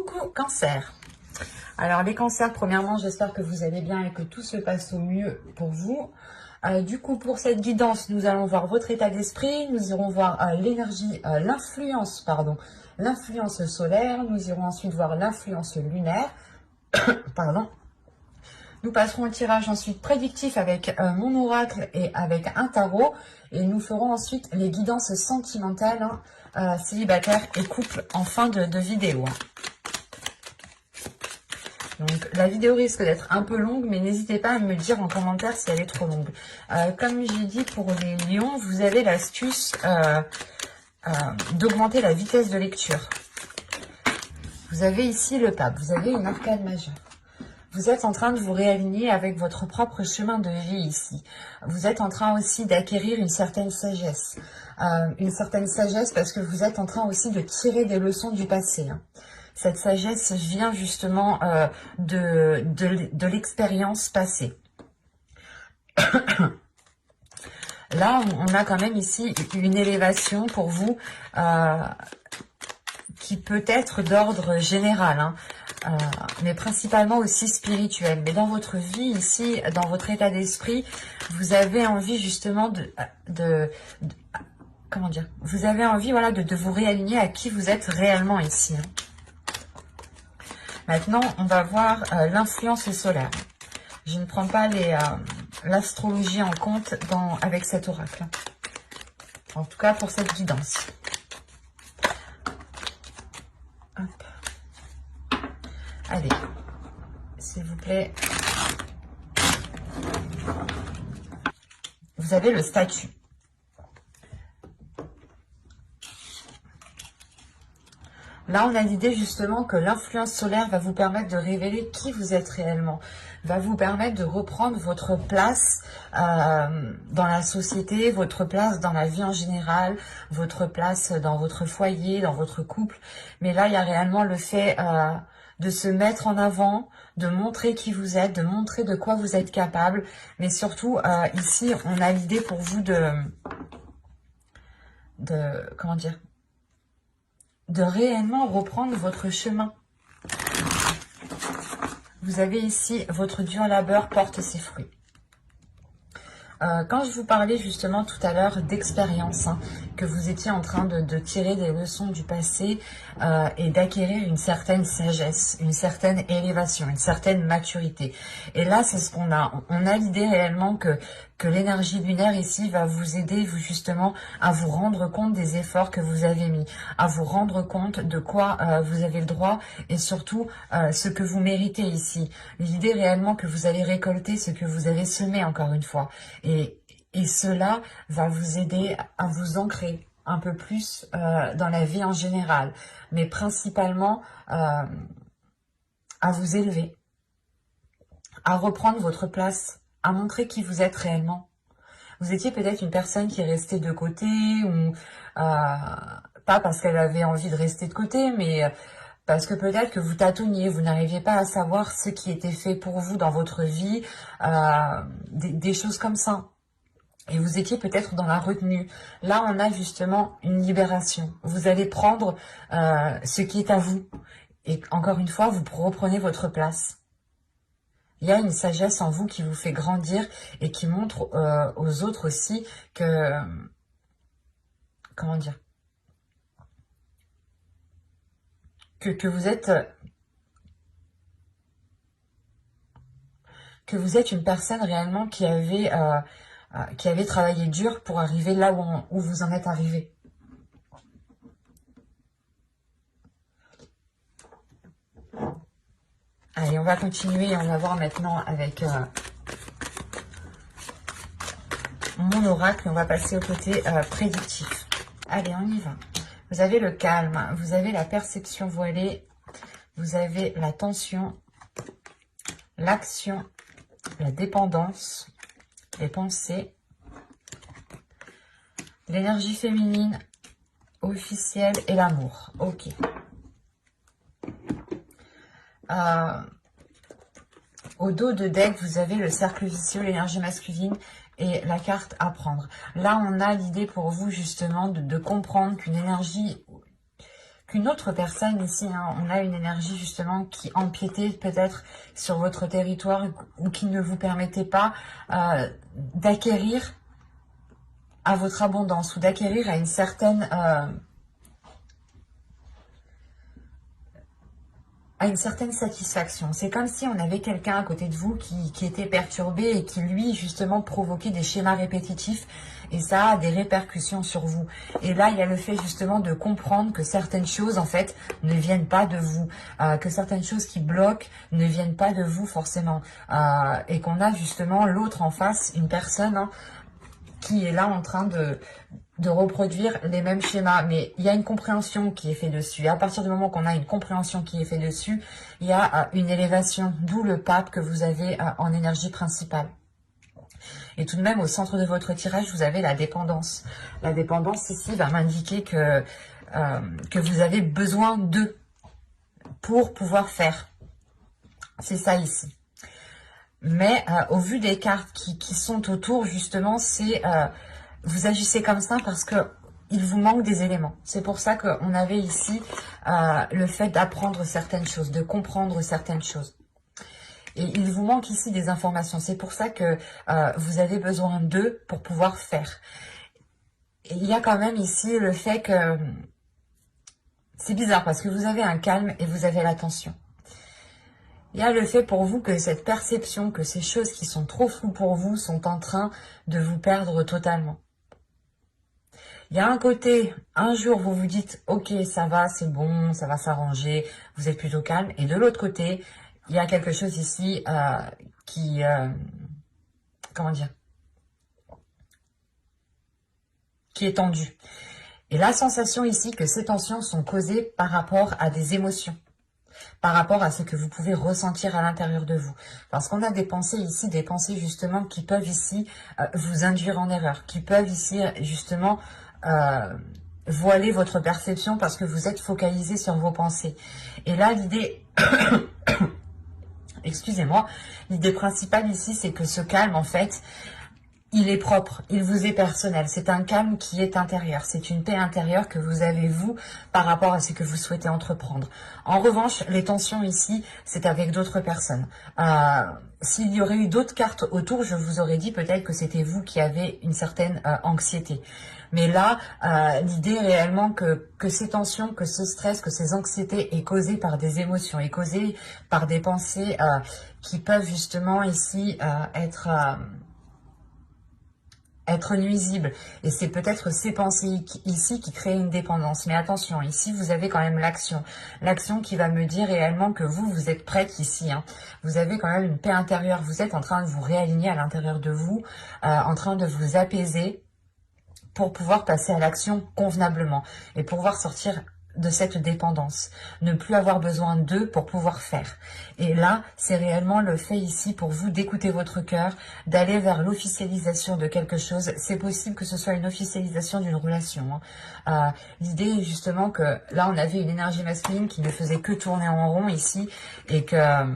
Coucou Cancer. Alors les cancers, premièrement, j'espère que vous allez bien et que tout se passe au mieux pour vous. Du coup, pour cette guidance, nous allons voir votre état d'esprit, nous irons voir l'énergie, l'influence solaire, nous irons ensuite voir l'influence lunaire, pardon. Nous passerons au tirage ensuite prédictif avec mon oracle et avec un tarot. Et nous ferons ensuite les guidances sentimentales, célibataires et couples en fin de vidéo. Donc la vidéo risque d'être un peu longue, mais n'hésitez pas à me dire en commentaire si elle est trop longue. Comme j'ai dit pour les lions, vous avez l'astuce d'augmenter la vitesse de lecture. Vous avez ici le pape, vous avez une arcade majeure. Vous êtes en train de vous réaligner avec votre propre chemin de vie ici. Vous êtes en train aussi d'acquérir une certaine sagesse. Parce que vous êtes en train aussi de tirer des leçons du passé. Cette sagesse vient justement de l'expérience passée. Là, on a quand même ici une élévation pour vous qui peut être d'ordre général, mais principalement aussi spirituel. Mais dans votre vie ici, dans votre état d'esprit, vous avez envie justement comment dire, vous avez envie voilà, de vous réaligner à qui vous êtes réellement ici. Maintenant, on va voir l'influence solaire. Je ne prends pas l'astrologie en compte avec cet oracle. En tout cas, pour cette guidance. Hop. Allez, s'il vous plaît. Vous avez le statut. Là, on a l'idée justement que l'influence solaire va vous permettre de révéler qui vous êtes réellement, va vous permettre de reprendre votre place dans la société, votre place dans la vie en général, votre place dans votre foyer, dans votre couple. Mais là, il y a réellement le fait de se mettre en avant, de montrer qui vous êtes, de montrer de quoi vous êtes capable. Mais surtout, ici, on a l'idée pour vous comment dire, de réellement reprendre votre chemin. Vous avez ici, votre dur labeur porte ses fruits. Quand je vous parlais justement tout à l'heure d'expérience, que vous étiez en train de tirer des leçons du passé et d'acquérir une certaine sagesse, une certaine élévation, une certaine maturité. Et là, c'est ce qu'on a. On a l'idée réellement que l'énergie lunaire ici va vous aider justement à vous rendre compte des efforts que vous avez mis, à vous rendre compte de quoi vous avez le droit et surtout ce que vous méritez ici. L'idée réellement que vous allez récolter ce que vous avez semé encore une fois. Et cela va vous aider à vous ancrer un peu plus dans la vie en général, mais principalement à vous élever, à reprendre votre place, à montrer qui vous êtes réellement. Vous étiez peut-être une personne qui est restée de côté, ou pas parce qu'elle avait envie de rester de côté, mais parce que peut-être que vous tâtonniez, vous n'arriviez pas à savoir ce qui était fait pour vous dans votre vie, des choses comme ça. Et vous étiez peut-être dans la retenue. Là, on a justement une libération. Vous allez prendre ce qui est à vous. Et encore une fois, vous reprenez votre place. Il y a une sagesse en vous qui vous fait grandir et qui montre aux autres aussi que... Comment dire, que vous êtes une personne réellement qui avait travaillé dur pour arriver là où vous en êtes arrivé. Allez, on va continuer et on va voir maintenant avec mon oracle. On va passer au côté prédictif. Allez, on y va. Vous avez le calme, vous avez la perception voilée, vous avez la tension, l'action, la dépendance, les pensées, l'énergie féminine, officielle et l'amour. Ok. Au dos de deck, vous avez le cercle vicieux, l'énergie masculine et la carte à prendre. Là, on a l'idée pour vous justement de comprendre qu'une énergie qu'une autre personne ici, hein, on a une énergie justement qui empiétait peut-être sur votre territoire ou qui ne vous permettait pas d'acquérir à votre abondance ou d'acquérir à une certaine satisfaction. C'est comme si on avait quelqu'un à côté de vous qui était perturbé et qui lui justement provoquait des schémas répétitifs et ça a des répercussions sur vous. Et là il y a le fait justement de comprendre que certaines choses en fait ne viennent pas de vous, que certaines choses qui bloquent ne viennent pas de vous forcément, et qu'on a justement l'autre en face, une personne hein, qui est là en train de reproduire les mêmes schémas, mais il y a une compréhension qui est faite dessus. Et à partir du moment qu'on a une compréhension qui est faite dessus, il y a une élévation, d'où le pape que vous avez en énergie principale. Et tout de même, au centre de votre tirage, vous avez la dépendance. La dépendance ici va m'indiquer que vous avez besoin d'eux pour pouvoir faire. C'est ça ici. Mais au vu des cartes qui sont autour, justement, c'est... vous agissez comme ça parce que il vous manque des éléments. C'est pour ça qu'on avait ici le fait d'apprendre certaines choses, de comprendre certaines choses. Et il vous manque ici des informations. C'est pour ça que vous avez besoin d'eux pour pouvoir faire. Et il y a quand même ici le fait que... C'est bizarre parce que vous avez un calme et vous avez l'attention. Il y a le fait pour vous que cette perception, que ces choses qui sont trop floues pour vous sont en train de vous perdre totalement. Il y a un côté, un jour vous vous dites « Ok, ça va, c'est bon, ça va s'arranger », vous êtes plutôt calme. Et de l'autre côté, il y a quelque chose ici qui... comment dire, qui est tendu. Et la sensation ici que ces tensions sont causées par rapport à des émotions, par rapport à ce que vous pouvez ressentir à l'intérieur de vous. Parce qu'on a des pensées ici, des pensées justement qui peuvent ici vous induire en erreur, qui peuvent ici justement voiler votre perception parce que vous êtes focalisé sur vos pensées. Et là, l'idée... Excusez-moi, l'idée principale ici, c'est que ce calme, en fait, il est propre, il vous est personnel. C'est un calme qui est intérieur. C'est une paix intérieure que vous avez, vous, par rapport à ce que vous souhaitez entreprendre. En revanche, les tensions ici, c'est avec d'autres personnes. S'il y aurait eu d'autres cartes autour, je vous aurais dit peut-être que c'était vous qui avez une certaine anxiété. Mais là, l'idée est réellement que ces tensions, que ce stress, que ces anxiétés est causé par des émotions, est causé par des pensées qui peuvent justement ici être nuisibles. Et c'est peut-être ces pensées ici qui créent une dépendance. Mais attention, ici, vous avez quand même l'action. L'action qui va me dire réellement que vous êtes prête ici. Hein. Vous avez quand même une paix intérieure. Vous êtes en train de vous réaligner à l'intérieur de vous, en train de vous apaiser pour pouvoir passer à l'action convenablement et pouvoir sortir de cette dépendance, ne plus avoir besoin d'eux pour pouvoir faire. Et là, c'est réellement le fait ici pour vous d'écouter votre cœur, d'aller vers l'officialisation de quelque chose. C'est possible que ce soit une officialisation d'une relation. Hein. L'idée est justement que là, on avait une énergie masculine qui ne faisait que tourner en rond ici et que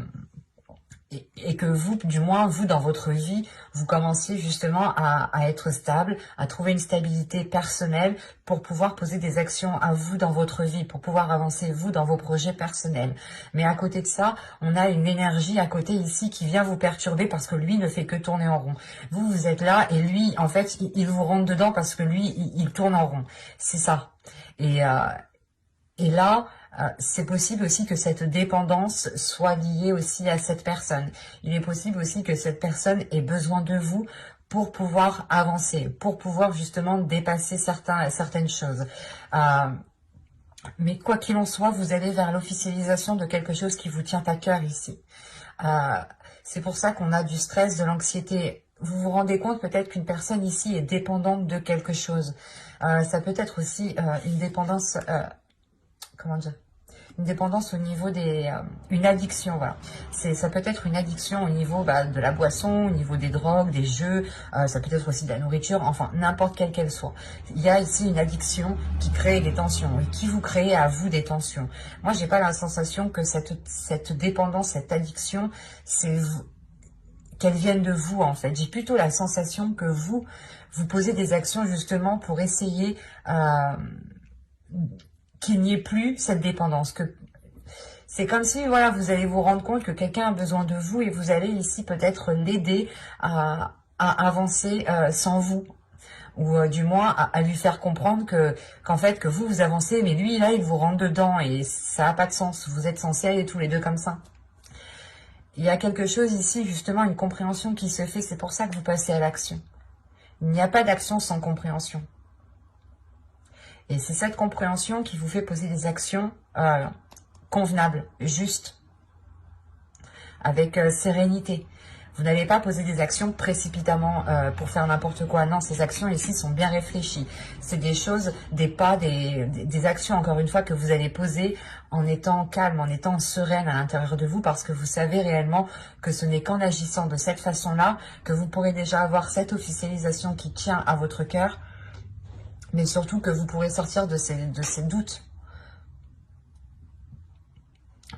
vous, du moins, vous, dans votre vie, vous commenciez justement à être stable, à trouver une stabilité personnelle pour pouvoir poser des actions à vous dans votre vie, pour pouvoir avancer, vous, dans vos projets personnels. Mais à côté de ça, on a une énergie à côté ici qui vient vous perturber parce que lui ne fait que tourner en rond. Vous, vous êtes là et lui, en fait, il vous rentre dedans parce que lui, il tourne en rond. C'est ça. Et là... c'est possible aussi que cette dépendance soit liée aussi à cette personne. Il est possible aussi que cette personne ait besoin de vous pour pouvoir avancer, pour pouvoir justement dépasser certaines choses. Mais quoi qu'il en soit, vous allez vers l'officialisation de quelque chose qui vous tient à cœur ici. C'est pour ça qu'on a du stress, de l'anxiété. Vous vous rendez compte peut-être qu'une personne ici est dépendante de quelque chose. Ça peut être aussi une dépendance... comment dire, une dépendance au niveau une addiction, voilà. Ça peut être une addiction au niveau de la boisson, au niveau des drogues, des jeux, ça peut être aussi de la nourriture, enfin, n'importe quelle qu'elle soit. Il y a ici une addiction qui crée des tensions et qui vous crée à vous des tensions. Moi, j'ai pas la sensation que cette dépendance, cette addiction, c'est qu'elle vienne de vous, en fait. J'ai plutôt la sensation que vous posez des actions justement pour essayer qu'il n'y ait plus cette dépendance. Que c'est comme si, voilà, vous allez vous rendre compte que quelqu'un a besoin de vous et vous allez ici peut-être l'aider à avancer sans vous. Ou du moins à lui faire comprendre qu'en fait, que vous avancez, mais lui, là, il vous rentre dedans et ça n'a pas de sens. Vous êtes censés aller tous les deux comme ça. Il y a quelque chose ici, justement, une compréhension qui se fait, c'est pour ça que vous passez à l'action. Il n'y a pas d'action sans compréhension. Et c'est cette compréhension qui vous fait poser des actions convenables, justes, avec sérénité. Vous n'allez pas poser des actions précipitamment pour faire n'importe quoi. Non, ces actions ici sont bien réfléchies. C'est des choses, des pas, des actions, encore une fois, que vous allez poser en étant calme, en étant sereine à l'intérieur de vous, parce que vous savez réellement que ce n'est qu'en agissant de cette façon-là que vous pourrez déjà avoir cette officialisation qui tient à votre cœur, mais surtout que vous pourrez sortir de ces doutes.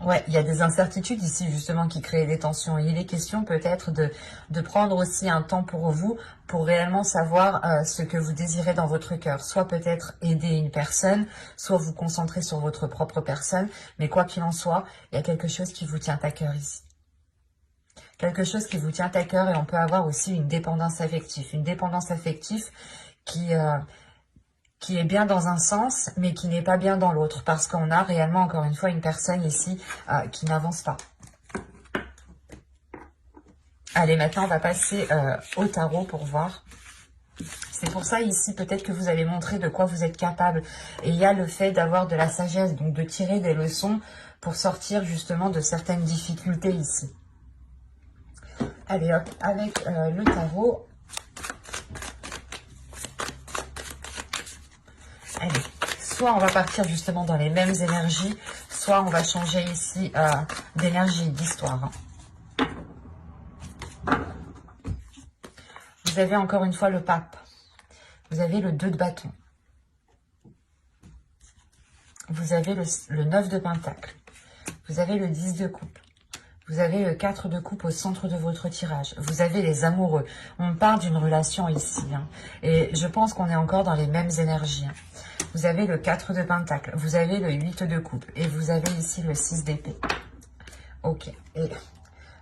Ouais, il y a des incertitudes ici justement qui créent des tensions. Et il est question peut-être de prendre aussi un temps pour vous, pour réellement savoir ce que vous désirez dans votre cœur. Soit peut-être aider une personne, soit vous concentrer sur votre propre personne. Mais quoi qu'il en soit, il y a quelque chose qui vous tient à cœur ici. Quelque chose qui vous tient à cœur, et on peut avoir aussi une dépendance affective. Une dépendance affective qui est bien dans un sens, mais qui n'est pas bien dans l'autre, parce qu'on a réellement, encore une fois, une personne ici qui n'avance pas. Allez, maintenant, on va passer au tarot pour voir. C'est pour ça, ici, peut-être que vous allez montrer de quoi vous êtes capable. Et il y a le fait d'avoir de la sagesse, donc de tirer des leçons pour sortir, justement, de certaines difficultés ici. Allez, hop, avec le tarot... Allez, soit on va partir justement dans les mêmes énergies, soit on va changer ici d'énergie, d'histoire. Vous avez encore une fois le pape. Vous avez le 2 de bâton. Vous avez le 9 de pentacle. Vous avez le 10 de coupe. Vous avez le 4 de coupe au centre de votre tirage. Vous avez les amoureux. On parle d'une relation ici. Hein. Et je pense qu'on est encore dans les mêmes énergies. Hein. Vous avez le 4 de pentacle. Vous avez le 8 de coupe. Et vous avez ici le 6 d'épée. Ok. Et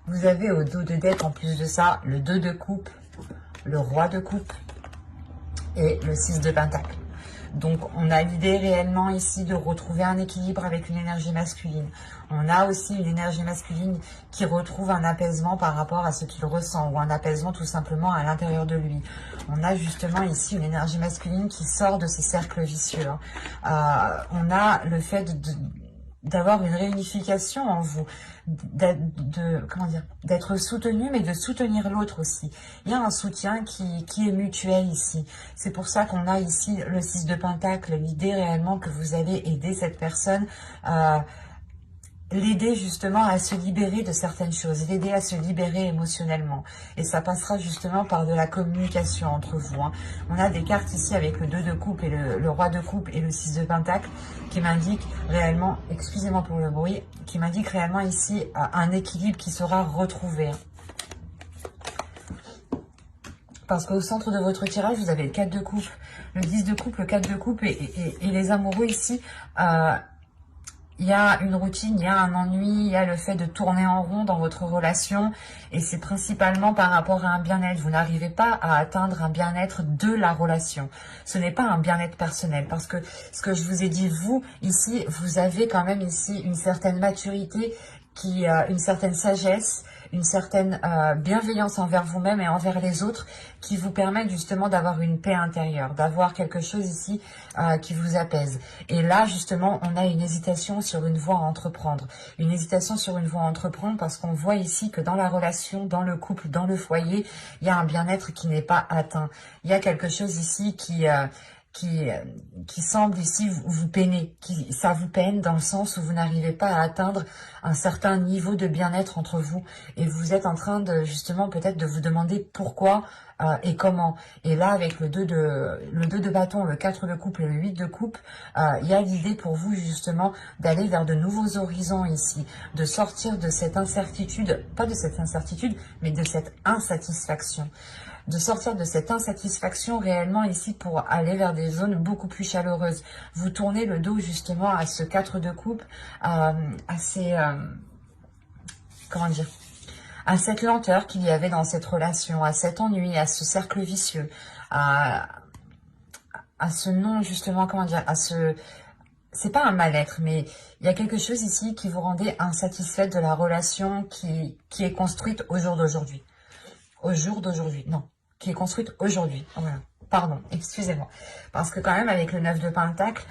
vous avez au dos de deck, en plus de ça, le 2 de coupe, le roi de coupe et le 6 de pentacle. Donc, on a l'idée réellement ici de retrouver un équilibre avec une énergie masculine. On a aussi une énergie masculine qui retrouve un apaisement par rapport à ce qu'il ressent, ou un apaisement tout simplement à l'intérieur de lui. On a justement ici une énergie masculine qui sort de ces cercles vicieux. On a le fait d'avoir une réunification en vous, d'être soutenu, mais de soutenir l'autre aussi. Il y a un soutien qui est mutuel ici. C'est pour ça qu'on a ici le 6 de pentacle, l'idée réellement que vous allez aider cette personne, l'aider justement à se libérer de certaines choses, l'aider à se libérer émotionnellement. Et ça passera justement par de la communication entre vous. Hein. On a des cartes ici avec le 2 de coupe et le roi de coupe et le 6 de pentacle qui m'indiquent réellement, excusez-moi pour le bruit, qui m'indiquent réellement ici un équilibre qui sera retrouvé. Parce qu'au centre de votre tirage, vous avez le 4 de coupe, le 10 de coupe, le 4 de coupe et les amoureux ici... il y a une routine, il y a un ennui, il y a le fait de tourner en rond dans votre relation. Et c'est principalement par rapport à un bien-être. Vous n'arrivez pas à atteindre un bien-être de la relation. Ce n'est pas un bien-être personnel. Parce que ce que je vous ai dit, vous, ici, vous avez quand même ici une certaine maturité, une certaine sagesse, une certaine bienveillance envers vous-même et envers les autres qui vous permettent justement d'avoir une paix intérieure, d'avoir quelque chose ici qui vous apaise. Et là, justement, on a une hésitation sur une voie à entreprendre. Une hésitation sur une voie à entreprendre parce qu'on voit ici que dans la relation, dans le couple, dans le foyer, il y a un bien-être qui n'est pas atteint. Il y a quelque chose ici qui semble ici vous peiner, ça vous peine dans le sens où vous n'arrivez pas à atteindre un certain niveau de bien-être entre vous et vous êtes en train de justement peut-être de vous demander pourquoi et comment. Et là avec le 2 de bâton, le 4 de coupe et le 8 de coupe, il y a l'idée pour vous justement d'aller vers de nouveaux horizons ici, de sortir de cette incertitude, pas de cette incertitude, mais de cette insatisfaction. de sortir de cette insatisfaction réellement ici pour aller vers des zones beaucoup plus chaleureuses. Vous tournez le dos justement à ce 4 de coupe, à ces... comment dire, à cette lenteur qu'il y avait dans cette relation, à cet ennui, à ce cercle vicieux, à ce non, justement, comment dire, à ce... C'est pas un mal-être, mais il y a quelque chose ici qui vous rendait insatisfaite de la relation qui est construite au jour d'aujourd'hui. Au jour d'aujourd'hui, non, qui est construite aujourd'hui. Voilà. Pardon, excusez-moi. Parce que quand même, avec le 9 de Pentacle,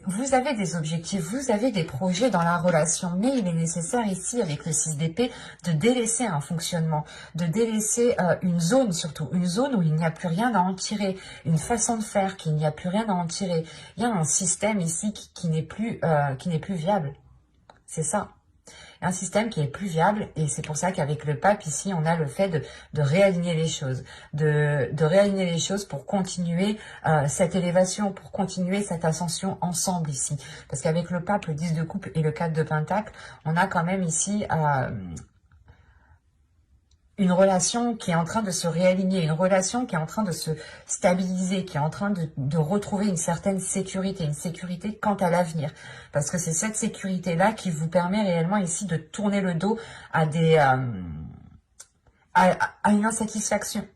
vous avez des objectifs, vous avez des projets dans la relation, mais il est nécessaire ici, avec le 6 d'épée, de délaisser un fonctionnement, de délaisser une zone surtout, une zone où il n'y a plus rien à en tirer, une façon de faire qu'il n'y a plus rien à en tirer. Il y a un système ici qui n'est plus viable. C'est ça. Un système qui est plus viable, et c'est pour ça qu'avec le pape ici on a le fait de réaligner les choses, de réaligner les choses pour continuer cette élévation, pour continuer cette ascension ensemble ici, parce qu'avec le pape, le 10 de coupe et le 4 de pentacle, on a quand même ici une relation qui est en train de se réaligner, une relation qui est en train de se stabiliser, qui est en train de retrouver une certaine sécurité, une sécurité quant à l'avenir. Parce que c'est cette sécurité-là qui vous permet réellement ici de tourner le dos à à une insatisfaction.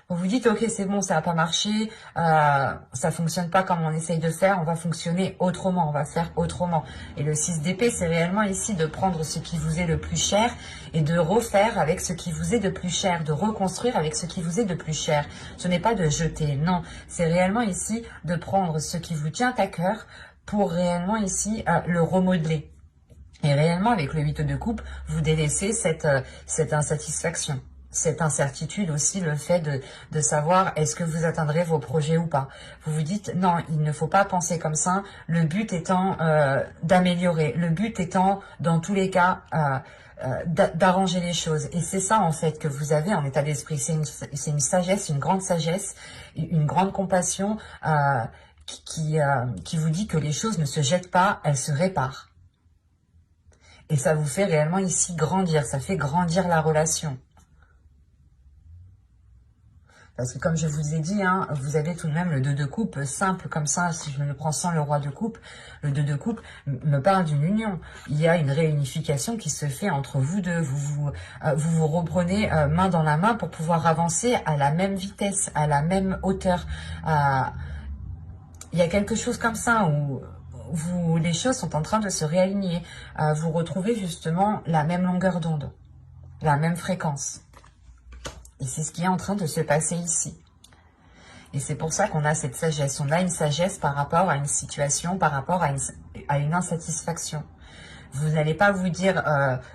Vous vous dites, ok, c'est bon, ça n'a pas marché, ça fonctionne pas comme on essaye de faire, on va fonctionner autrement, on va faire autrement. Et le 6 d'épée, c'est réellement ici de prendre ce qui vous est le plus cher et de refaire avec ce qui vous est de plus cher, de reconstruire avec ce qui vous est de plus cher. Ce n'est pas de jeter, non, c'est réellement ici de prendre ce qui vous tient à cœur pour réellement ici le remodeler. Et réellement, avec le 8 de coupe, vous délaissez cette insatisfaction. Cette incertitude aussi, le fait de savoir est-ce que vous atteindrez vos projets ou pas. Vous vous dites non, il ne faut pas penser comme ça, le but étant d'améliorer, le but étant dans tous les cas d'arranger les choses. Et c'est ça en fait que vous avez en état d'esprit, c'est une sagesse, une grande sagesse, une grande compassion qui vous dit que les choses ne se jettent pas, elles se réparent. Et ça vous fait réellement ici grandir, ça fait grandir la relation. Parce que comme je vous ai dit, hein, vous avez tout de même le 2 de coupe, simple comme ça, si je me le prends sans le roi de coupe, le 2 de coupe me parle d'une union. Il y a une réunification qui se fait entre vous deux, vous reprenez main dans la main pour pouvoir avancer à la même vitesse, à la même hauteur. Il y a quelque chose comme ça où les choses sont en train de se réaligner. Vous retrouvez justement la même longueur d'onde, la même fréquence. Et c'est ce qui est en train de se passer ici. Et c'est pour ça qu'on a cette sagesse. On a une sagesse par rapport à une situation, par rapport à une insatisfaction. Vous n'allez pas vous dire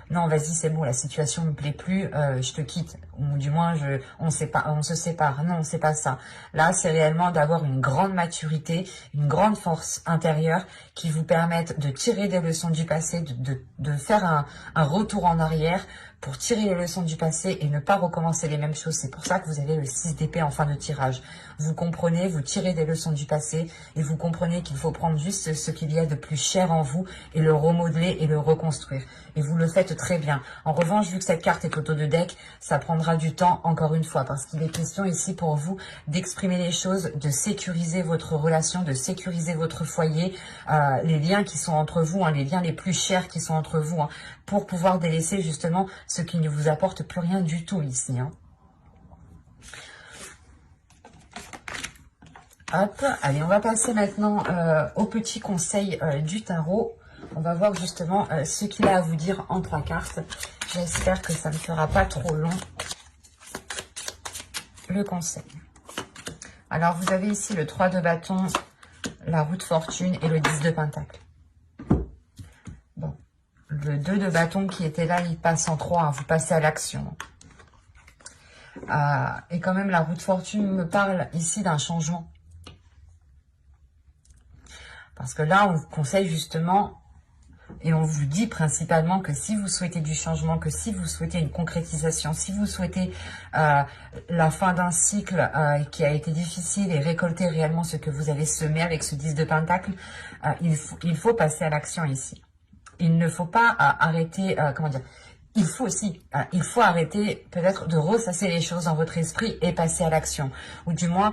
non, vas-y, c'est bon, la situation me plaît plus, je te quitte. Ou du moins, on se sépare. Non, c'est pas ça. Là, c'est réellement d'avoir une grande maturité, une grande force intérieure qui vous permette de tirer des leçons du passé, de faire un retour en arrière pour tirer les leçons du passé et ne pas recommencer les mêmes choses. C'est pour ça que vous avez le 6 d'épée en fin de tirage. Vous comprenez, vous tirez des leçons du passé et vous comprenez qu'il faut prendre juste ce qu'il y a de plus cher en vous et le remodeler et le reconstruire. Et vous le faites très bien. En revanche, vu que cette carte est auto de deck, ça prendra du temps encore une fois parce qu'il est question ici pour vous d'exprimer les choses, de sécuriser votre relation, de sécuriser votre foyer, les liens qui sont entre vous, hein, les liens les plus chers qui sont entre vous, hein, pour pouvoir délaisser justement ce qui ne vous apporte plus rien du tout ici. Hein. Hop, allez, on va passer maintenant au petit conseil du tarot. On va voir justement ce qu'il a à vous dire en 3 cartes. J'espère que ça ne fera pas trop long, le conseil. Alors, vous avez ici le 3 de bâton, la roue de fortune et le 10 de pentacle. Bon, le 2 de bâton qui était là, il passe en 3, hein, vous passez à l'action. Et quand même, la roue de fortune me parle ici d'un changement. Parce que là, on vous conseille justement, et on vous dit principalement que si vous souhaitez du changement, que si vous souhaitez une concrétisation, si vous souhaitez la fin d'un cycle qui a été difficile et récolter réellement ce que vous avez semé avec ce 10 de pentacle, il faut passer à l'action ici. Il ne faut pas arrêter, comment dire, il faut aussi, il faut arrêter peut-être de ressasser les choses dans votre esprit et passer à l'action. Ou du moins,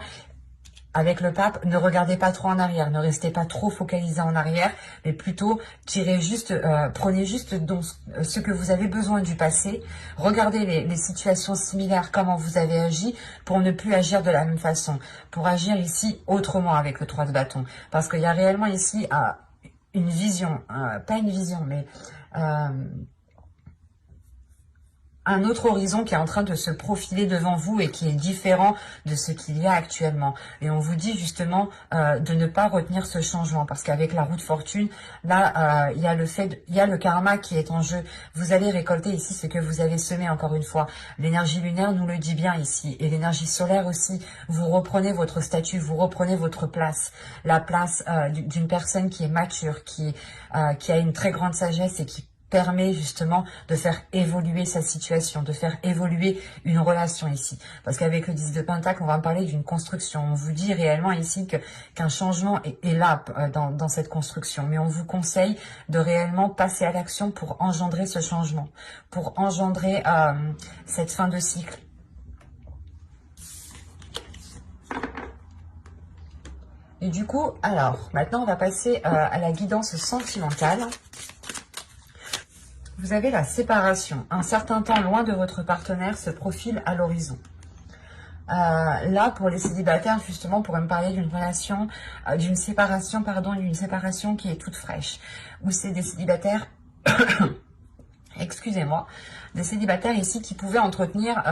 avec le pape, ne regardez pas trop en arrière, ne restez pas trop focalisé en arrière, mais plutôt tirez juste, prenez juste donc ce que vous avez besoin du passé, regardez les situations similaires, comment vous avez agi, pour ne plus agir de la même façon, pour agir ici autrement avec le 3 de bâton. Parce qu'il y a réellement ici une vision, pas une vision, mais un autre horizon qui est en train de se profiler devant vous et qui est différent de ce qu'il y a actuellement. Et on vous dit justement de ne pas retenir ce changement parce qu'avec la roue de fortune, là, il y a le karma qui est en jeu. Vous allez récolter ici ce que vous avez semé encore une fois. L'énergie lunaire nous le dit bien ici et l'énergie solaire aussi. Vous reprenez votre statut, vous reprenez votre place. La place d'une personne qui est mature, qui a une très grande sagesse et qui permet justement de faire évoluer sa situation, de faire évoluer une relation ici. Parce qu'avec le 10 de Pentacle, on va parler d'une construction. On vous dit réellement ici qu'un changement est là dans cette construction. Mais on vous conseille de réellement passer à l'action pour engendrer ce changement, pour engendrer cette fin de cycle. Et du coup, alors, maintenant on va passer à la guidance sentimentale. Vous avez la séparation. Un certain temps loin de votre partenaire se profile à l'horizon. Là, pour les célibataires, justement, on pourrait me parler d'une relation, d'une séparation qui est toute fraîche. Où c'est des célibataires, excusez-moi, des célibataires ici qui pouvaient entretenir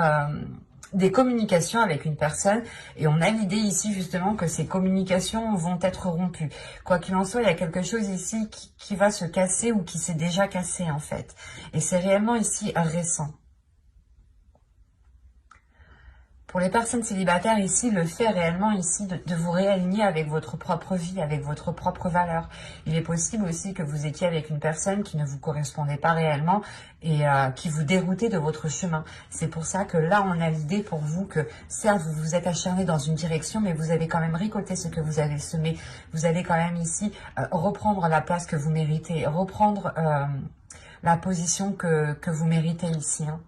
des communications avec une personne et on a l'idée ici justement que ces communications vont être rompues. Quoi qu'il en soit, il y a quelque chose ici qui va se casser ou qui s'est déjà cassé en fait. Et c'est réellement ici récent. Pour les personnes célibataires ici, le fait réellement ici de vous réaligner avec votre propre vie, avec votre propre valeur. Il est possible aussi que vous étiez avec une personne qui ne vous correspondait pas réellement et qui vous déroutait de votre chemin. C'est pour ça que là, on a l'idée pour vous que certes, vous vous êtes acharné dans une direction, mais vous avez quand même récolté ce que vous avez semé. Vous allez quand même ici reprendre la place que vous méritez, reprendre la position que vous méritez ici, hein.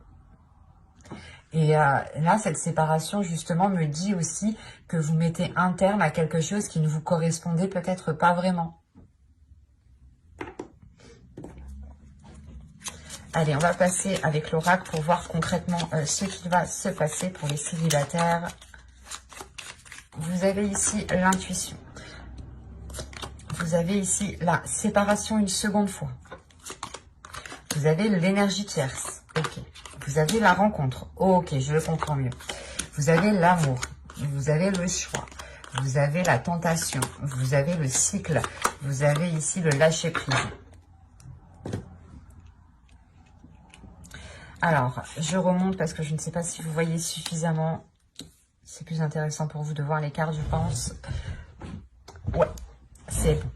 Et là, cette séparation, justement, me dit aussi que vous mettez un terme à quelque chose qui ne vous correspondait peut-être pas vraiment. Allez, on va passer avec l'oracle pour voir concrètement ce qui va se passer pour les célibataires. Vous avez ici l'intuition. Vous avez ici la séparation une seconde fois. Vous avez l'énergie tierce. Ok. Vous avez la rencontre. Ok, je le comprends mieux. Vous avez l'amour. Vous avez le choix. Vous avez la tentation. Vous avez le cycle. Vous avez ici le lâcher-prise. Alors, je remonte parce que je ne sais pas si vous voyez suffisamment. C'est plus intéressant pour vous de voir les cartes, je pense. Ouais, c'est bon.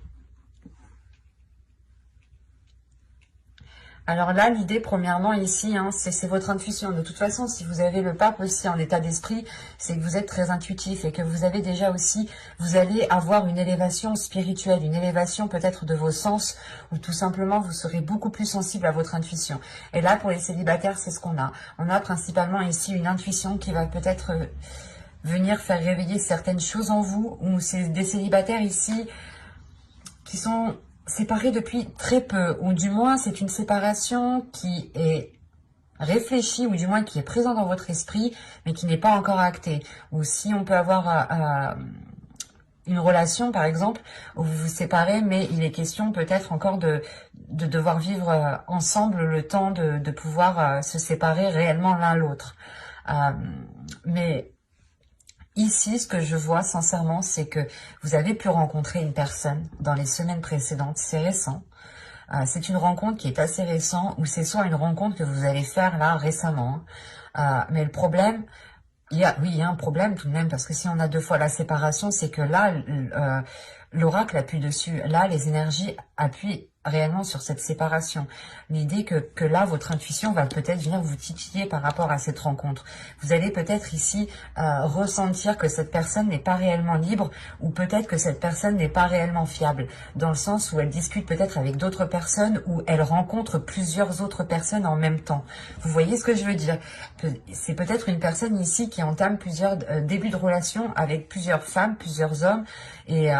Alors là, l'idée, premièrement, ici, hein, c'est votre intuition. De toute façon, si vous avez le pape aussi en état d'esprit, c'est que vous êtes très intuitif et que vous avez déjà aussi, vous allez avoir une élévation spirituelle, une élévation peut-être de vos sens, ou tout simplement, vous serez beaucoup plus sensible à votre intuition. Et là, pour les célibataires, c'est ce qu'on a. On a principalement ici une intuition qui va peut-être venir faire réveiller certaines choses en vous, ou c'est des célibataires ici qui sont séparés depuis très peu, ou du moins c'est une séparation qui est réfléchie, ou du moins qui est présente dans votre esprit, mais qui n'est pas encore actée. Ou si on peut avoir une relation, par exemple, où vous vous séparez, mais il est question peut-être encore de devoir vivre ensemble le temps de pouvoir se séparer réellement l'un l'autre. Mais ici, ce que je vois sincèrement, c'est que vous avez pu rencontrer une personne dans les semaines précédentes, c'est récent. C'est une rencontre qui est assez récente, ou c'est soit une rencontre que vous allez faire là récemment. Mais le problème, il y a un problème tout de même, parce que si on a 2 fois la séparation, c'est que là, l'oracle appuie dessus. Là, les énergies appuient réellement sur cette séparation. L'idée que là, votre intuition va peut-être venir vous titiller par rapport à cette rencontre. Vous allez peut-être ici ressentir que cette personne n'est pas réellement libre, ou peut-être que cette personne n'est pas réellement fiable, dans le sens où elle discute peut-être avec d'autres personnes, ou elle rencontre plusieurs autres personnes en même temps. Vous voyez ce que je veux dire? C'est peut-être une personne ici qui entame plusieurs débuts de relation avec plusieurs femmes, plusieurs hommes, et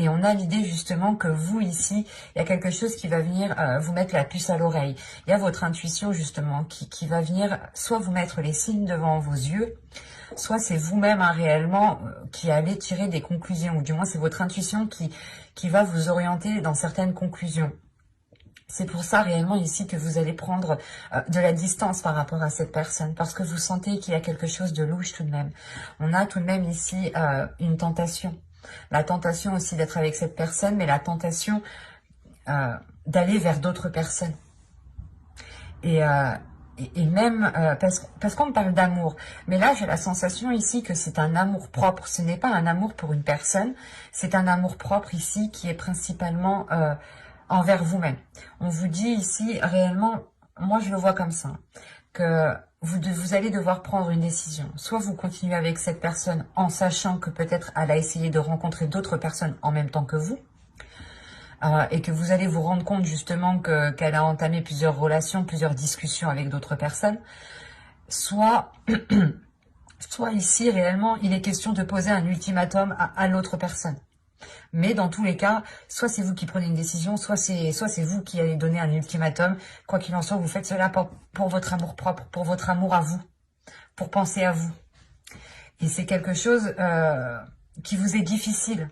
on a l'idée justement que vous ici, il y a quelque chose qui va venir vous mettre la puce à l'oreille. Il y a votre intuition justement qui va venir soit vous mettre les signes devant vos yeux, soit c'est vous-même réellement qui allez tirer des conclusions, ou du moins c'est votre intuition qui va vous orienter dans certaines conclusions. C'est pour ça réellement ici que vous allez prendre de la distance par rapport à cette personne, parce que vous sentez qu'il y a quelque chose de louche tout de même. On a tout de même ici une tentation. La tentation aussi d'être avec cette personne, mais la tentation d'aller vers d'autres personnes. Et même, parce qu'on me parle d'amour, mais là j'ai la sensation ici que c'est un amour propre. Ce n'est pas un amour pour une personne, c'est un amour propre ici qui est principalement envers vous-même. On vous dit ici réellement, moi je le vois comme ça, que vous allez devoir prendre une décision. Soit vous continuez avec cette personne en sachant que peut-être elle a essayé de rencontrer d'autres personnes en même temps que vous, et que vous allez vous rendre compte justement qu'elle a entamé plusieurs relations, plusieurs discussions avec d'autres personnes. Soit ici réellement il est question de poser un ultimatum à l'autre personne. Mais dans tous les cas, soit c'est vous qui prenez une décision, soit c'est vous qui allez donner un ultimatum. Quoi qu'il en soit, vous faites cela pour votre amour propre, pour votre amour à vous, pour penser à vous. Et c'est quelque chose qui vous est difficile.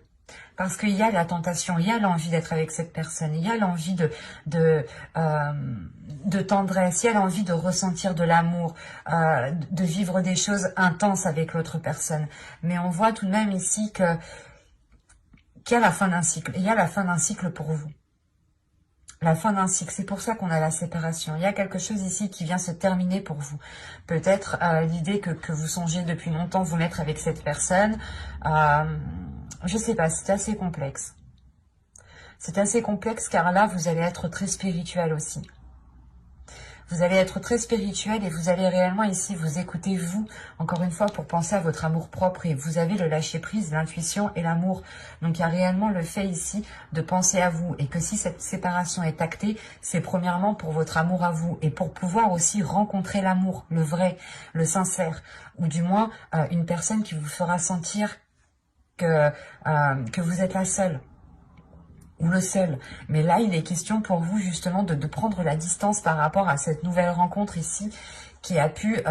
Parce qu'il y a la tentation, il y a l'envie d'être avec cette personne, il y a l'envie de tendresse, il y a l'envie de ressentir de l'amour, de vivre des choses intenses avec l'autre personne. Mais on voit tout de même ici qu'il y a la fin d'un cycle. Il y a la fin d'un cycle pour vous. La fin d'un cycle, c'est pour ça qu'on a la séparation. Il y a quelque chose ici qui vient se terminer pour vous. Peut-être l'idée que vous songez depuis longtemps vous mettre avec cette personne. Je sais pas, c'est assez complexe. C'est assez complexe car là, vous allez être très spirituel aussi. Vous allez être très spirituel et vous allez réellement ici vous écouter vous, encore une fois, pour penser à votre amour propre. Et vous avez le lâcher-prise, l'intuition et l'amour. Donc il y a réellement le fait ici de penser à vous. Et que si cette séparation est actée, c'est premièrement pour votre amour à vous. Et pour pouvoir aussi rencontrer l'amour, le vrai, le sincère. Ou du moins une personne qui vous fera sentir que vous êtes la seule. Ou le seul. Mais là, il est question pour vous justement de prendre la distance par rapport à cette nouvelle rencontre ici qui a pu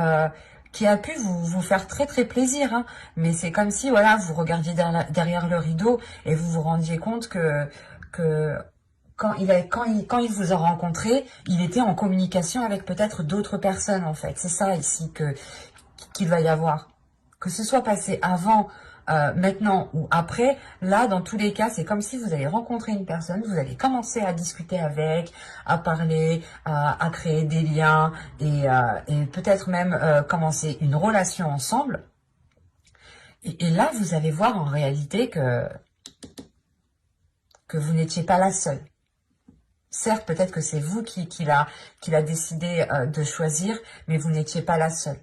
vous faire très très plaisir. Hein. Mais c'est comme si voilà, vous regardiez derrière le rideau et vous vous rendiez compte que quand il vous a rencontré, il était en communication avec peut-être d'autres personnes en fait. C'est ça ici qu'il va y avoir. Que ce soit passé avant, maintenant ou après, là dans tous les cas c'est comme si vous allez rencontrer une personne, vous allez commencer à discuter avec, à parler, à créer des liens et peut-être même commencer une relation ensemble et là vous allez voir en réalité que vous n'étiez pas la seule. Certes peut-être que c'est vous qui l'a décidé de choisir, mais vous n'étiez pas la seule.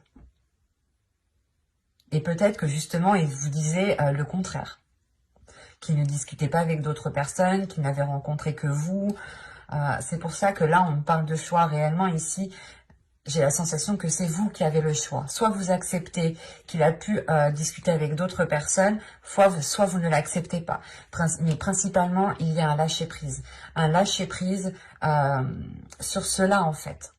Et peut-être que justement, il vous disait le contraire. Qu'il ne discutait pas avec d'autres personnes, qu'il n'avait rencontré que vous. C'est pour ça que là, on parle de choix réellement ici. J'ai la sensation que c'est vous qui avez le choix. Soit vous acceptez qu'il a pu discuter avec d'autres personnes, soit vous ne l'acceptez pas. Mais principalement, il y a un lâcher-prise. Un lâcher-prise sur cela, en fait.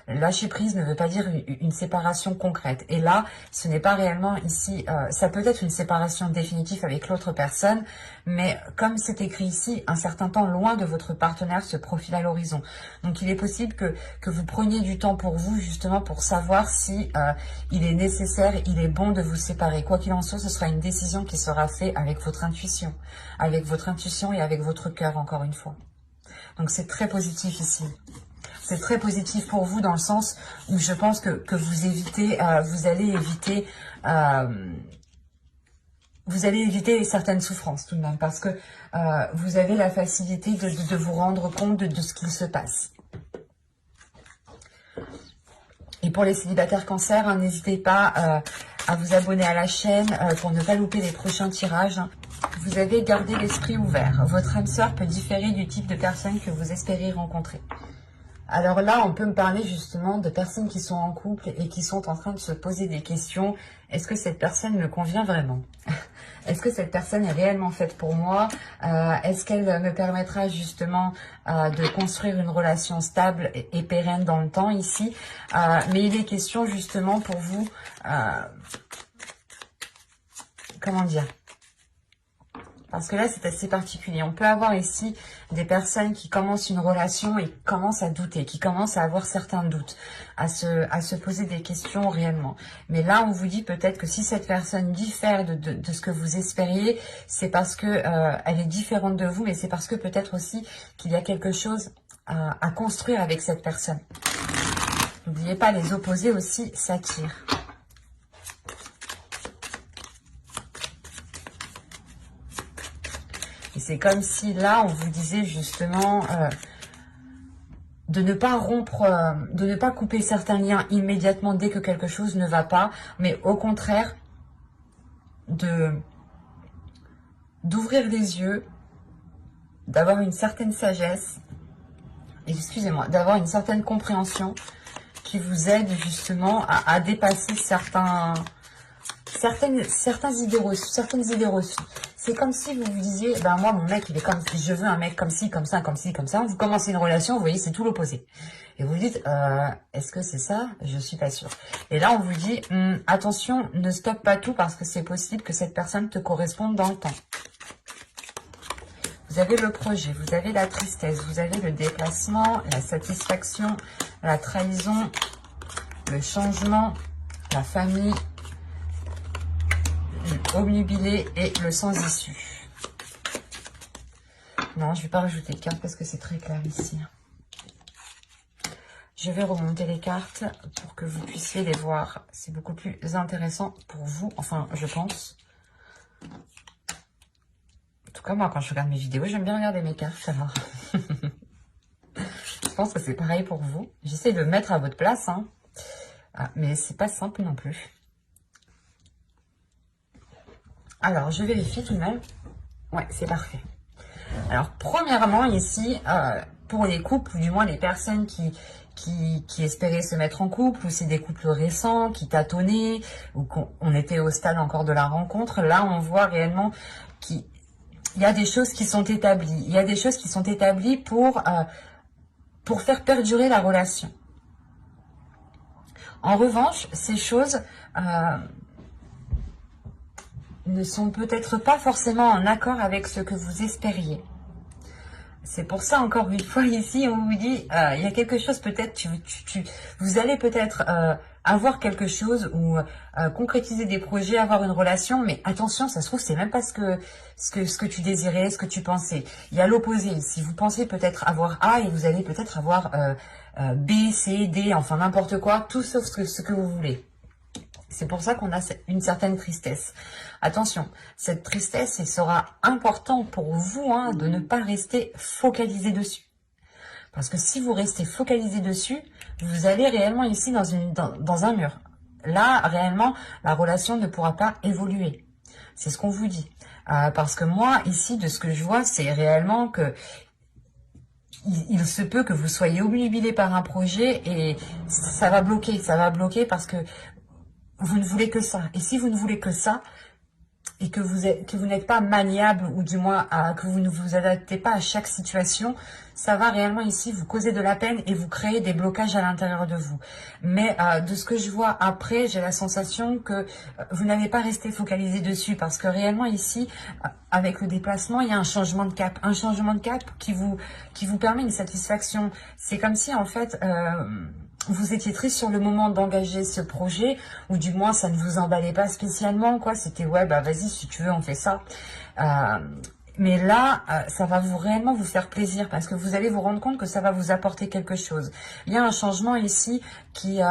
Lâcher prise ne veut pas dire une séparation concrète. Et là, ce n'est pas réellement ici, ça peut être une séparation définitive avec l'autre personne, mais comme c'est écrit ici, un certain temps loin de votre partenaire se profile à l'horizon. Donc il est possible que vous preniez du temps pour vous, justement pour savoir si il est nécessaire, il est bon de vous séparer. Quoi qu'il en soit, ce sera une décision qui sera faite avec votre intuition et avec votre cœur, encore une fois. Donc c'est très positif ici. C'est très positif pour vous dans le sens où je pense que vous allez éviter vous allez éviter certaines souffrances tout de même, parce que vous avez la facilité de vous rendre compte de ce qu'il se passe. Et pour les célibataires cancer, hein, n'hésitez pas à vous abonner à la chaîne pour ne pas louper les prochains tirages. Hein. Vous avez gardé l'esprit ouvert. Votre âme sœur peut différer du type de personne que vous espérez rencontrer. Alors là, on peut me parler justement de personnes qui sont en couple et qui sont en train de se poser des questions. Est-ce que cette personne me convient vraiment? Est-ce que cette personne est réellement faite pour moi? Est-ce qu'elle me permettra justement de construire une relation stable et pérenne dans le temps ici? Mais il est question justement pour vous, comment dire? Parce que là, c'est assez particulier. On peut avoir ici des personnes qui commencent une relation et qui commencent à douter, qui commencent à avoir certains doutes, à se poser des questions réellement. Mais là, on vous dit peut-être que si cette personne diffère de ce que vous espériez, c'est parce que elle est différente de vous, mais c'est parce que peut-être aussi qu'il y a quelque chose à construire avec cette personne. N'oubliez pas, les opposés aussi s'attirent. C'est comme si là, on vous disait justement de ne pas rompre, de ne pas couper certains liens immédiatement dès que quelque chose ne va pas, mais au contraire, d'ouvrir les yeux, d'avoir une certaine sagesse, excusez-moi, d'avoir une certaine compréhension qui vous aide justement à dépasser certaines idées reçues. C'est comme si vous vous disiez, ben moi mon mec il est comme, je veux un mec comme ci, comme ça, comme ci, comme ça. Vous commencez une relation, vous voyez c'est tout l'opposé. Et vous vous dites, est-ce que c'est ça? Je suis pas sûre. Et là on vous dit, attention, ne stoppe pas tout parce que c'est possible que cette personne te corresponde dans le temps. Vous avez le projet, vous avez la tristesse, vous avez le déplacement, la satisfaction, la trahison, le changement, la famille, obnubilé et le sans issue. Non, je ne vais pas rajouter de cartes parce que c'est très clair ici. Je vais remonter les cartes pour que vous puissiez les voir. C'est beaucoup plus intéressant pour vous, enfin, je pense. En tout cas, moi, quand je regarde mes vidéos, j'aime bien regarder mes cartes, alors. Je pense que c'est pareil pour vous. J'essaie de me mettre à votre place, hein. Mais c'est pas simple non plus. Alors, je vérifie tout de même. Ouais, c'est parfait. Alors, premièrement, ici, pour les couples, ou du moins les personnes qui espéraient se mettre en couple, ou c'est des couples récents, qui tâtonnaient, ou qu'on était au stade encore de la rencontre, là, on voit réellement qu'il y a des choses qui sont établies. Il y a des choses qui sont établies pour faire perdurer la relation. En revanche, ces choses ne sont peut-être pas forcément en accord avec ce que vous espériez. C'est pour ça, encore une fois, ici, on vous dit, il y a quelque chose, peut-être, vous allez peut-être avoir quelque chose ou concrétiser des projets, avoir une relation, mais attention, ça se trouve, c'est même pas ce que tu désirais, ce que tu pensais. Il y a l'opposé ici. Vous pensez peut-être avoir A et vous allez peut-être avoir B, C, D, enfin n'importe quoi, tout sauf ce que vous voulez. C'est pour ça qu'on a une certaine tristesse. Attention, cette tristesse, il sera important pour vous de ne pas rester focalisé dessus. Parce que si vous restez focalisé dessus, vous allez réellement ici dans un mur. Là, réellement, la relation ne pourra pas évoluer. C'est ce qu'on vous dit. Parce que moi, ici, de ce que je vois, c'est réellement que il se peut que vous soyez obnubilé par un projet et ça va bloquer parce que vous ne voulez que ça. Et si vous ne voulez que ça, et que vous n'êtes pas maniable, ou du moins que vous ne vous adaptez pas à chaque situation, ça va réellement ici vous causer de la peine et vous créer des blocages à l'intérieur de vous. Mais de ce que je vois après, j'ai la sensation que vous n'allez pas rester focalisé dessus, parce que réellement ici, avec le déplacement, il y a un changement de cap. Un changement de cap qui vous permet une satisfaction. C'est comme si en fait vous étiez triste sur le moment d'engager ce projet, ou du moins ça ne vous emballait pas spécialement, quoi. C'était ouais, bah vas-y, si tu veux, on fait ça. Mais là, ça va réellement vous faire plaisir, parce que vous allez vous rendre compte que ça va vous apporter quelque chose. Il y a un changement ici qui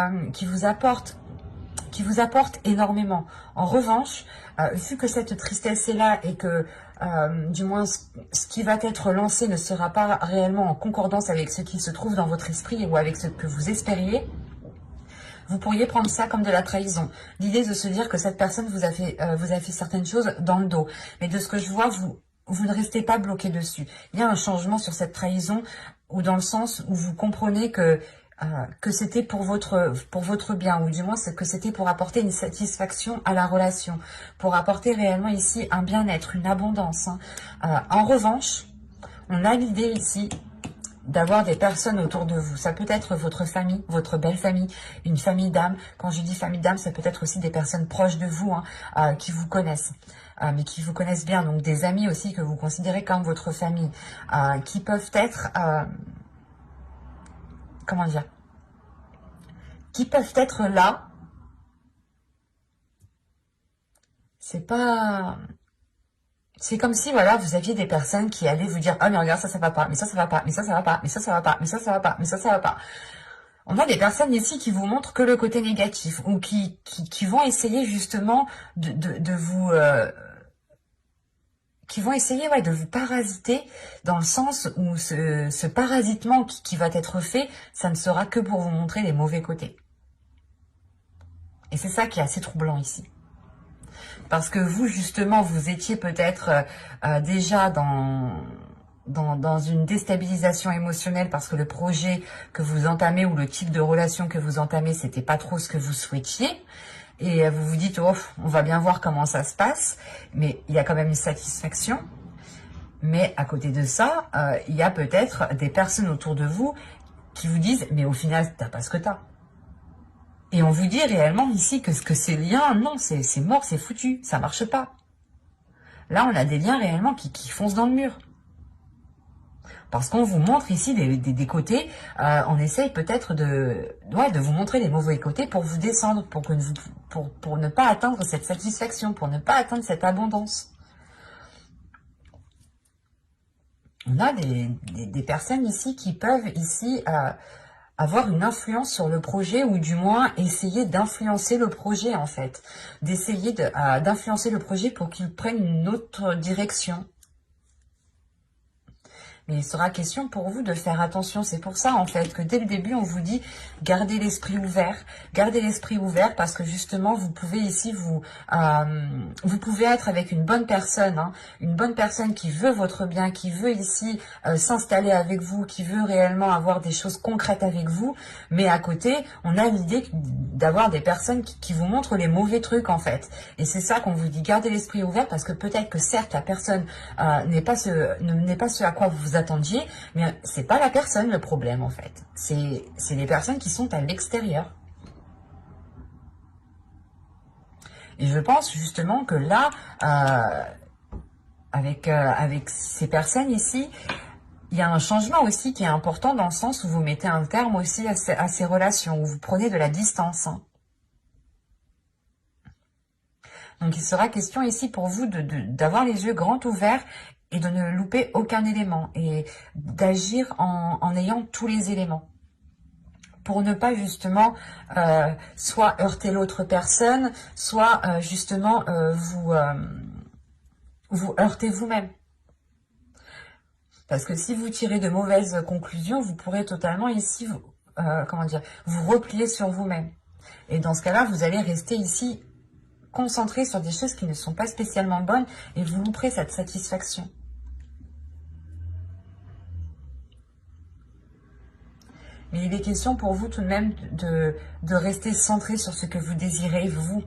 vous apporte qui vous apporte énormément. En revanche, vu que cette tristesse est là et que du moins ce qui va être lancé ne sera pas réellement en concordance avec ce qui se trouve dans votre esprit ou avec ce que vous espériez, vous pourriez prendre ça comme de la trahison. L'idée de se dire que cette personne vous a fait certaines choses dans le dos. Mais de ce que je vois, vous ne restez pas bloqué dessus. Il y a un changement sur cette trahison, ou dans le sens où vous comprenez que c'était pour votre bien, ou du moins que c'était pour apporter une satisfaction à la relation, pour apporter réellement ici un bien-être, une abondance. En revanche, on a l'idée ici d'avoir des personnes autour de vous. Ça peut être votre famille, votre belle famille, une famille d'âme. Quand je dis famille d'âme, ça peut être aussi des personnes proches de vous, qui vous connaissent. Mais qui vous connaissent bien, donc des amis aussi que vous considérez comme votre famille, qui peuvent être, comment dire, qui peuvent être là. C'est comme si, voilà, vous aviez des personnes qui allaient vous dire, ah mais regarde, ça va pas, mais ça va pas, mais ça va pas, mais ça va pas, mais ça va pas, mais ça va pas. On a des personnes ici qui vous montrent que le côté négatif, ou qui vont essayer justement de vous... qui vont essayer de vous parasiter, dans le sens où ce parasitement qui va être fait, ça ne sera que pour vous montrer les mauvais côtés. Et c'est ça qui est assez troublant ici. Parce que vous, justement, vous étiez peut-être déjà dans une déstabilisation émotionnelle parce que le projet que vous entamez ou le type de relation que vous entamez, c'était pas trop ce que vous souhaitiez. Et vous vous dites, oh, on va bien voir comment ça se passe. Mais il y a quand même une satisfaction. Mais à côté de ça, il y a peut-être des personnes autour de vous qui vous disent, mais au final, t'as pas ce que t'as. Et on vous dit réellement ici que ces liens, non, c'est mort, c'est foutu, ça marche pas. Là, on a des liens réellement qui foncent dans le mur. Parce qu'on vous montre ici des côtés, on essaye peut-être de vous montrer les mauvais côtés pour vous descendre, pour ne pas atteindre cette satisfaction, pour ne pas atteindre cette abondance. On a des personnes ici qui peuvent ici avoir une influence sur le projet, ou du moins essayer d'influencer le projet en fait. D'essayer d'influencer le projet pour qu'il prenne une autre direction. Mais il sera question pour vous de faire attention. C'est pour ça, en fait, que dès le début, on vous dit gardez l'esprit ouvert. Gardez l'esprit ouvert parce que justement, vous pouvez ici, vous pouvez être avec une bonne personne, une bonne personne qui veut votre bien, qui veut ici s'installer avec vous, qui veut réellement avoir des choses concrètes avec vous. Mais à côté, on a l'idée d'avoir des personnes qui vous montrent les mauvais trucs, en fait. Et c'est ça qu'on vous dit, gardez l'esprit ouvert parce que peut-être que certes, la personne n'est pas ce à quoi vous attendiez, mais c'est pas la personne le problème en fait. C'est les personnes qui sont à l'extérieur. Et je pense justement que là, avec ces personnes ici, il y a un changement aussi qui est important dans le sens où vous mettez un terme aussi à ces relations, où vous prenez de la distance. Donc il sera question ici pour vous d'avoir les yeux grands ouverts et de ne louper aucun élément et d'agir en ayant tous les éléments pour ne pas justement soit heurter l'autre personne, soit justement vous heurter vous-même. Parce que si vous tirez de mauvaises conclusions, vous pourrez totalement ici vous replier sur vous-même. Et dans ce cas-là, vous allez rester ici concentré sur des choses qui ne sont pas spécialement bonnes et vous louperez cette satisfaction. Mais il est question pour vous tout de même de rester centré sur ce que vous désirez, vous,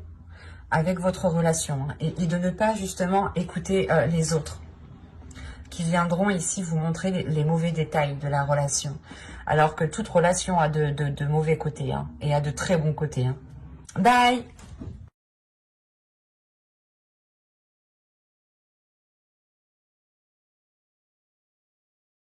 avec votre relation. Et de ne pas justement écouter les autres qui viendront ici vous montrer les mauvais détails de la relation. Alors que toute relation a de mauvais côtés et a de très bons côtés. Bye!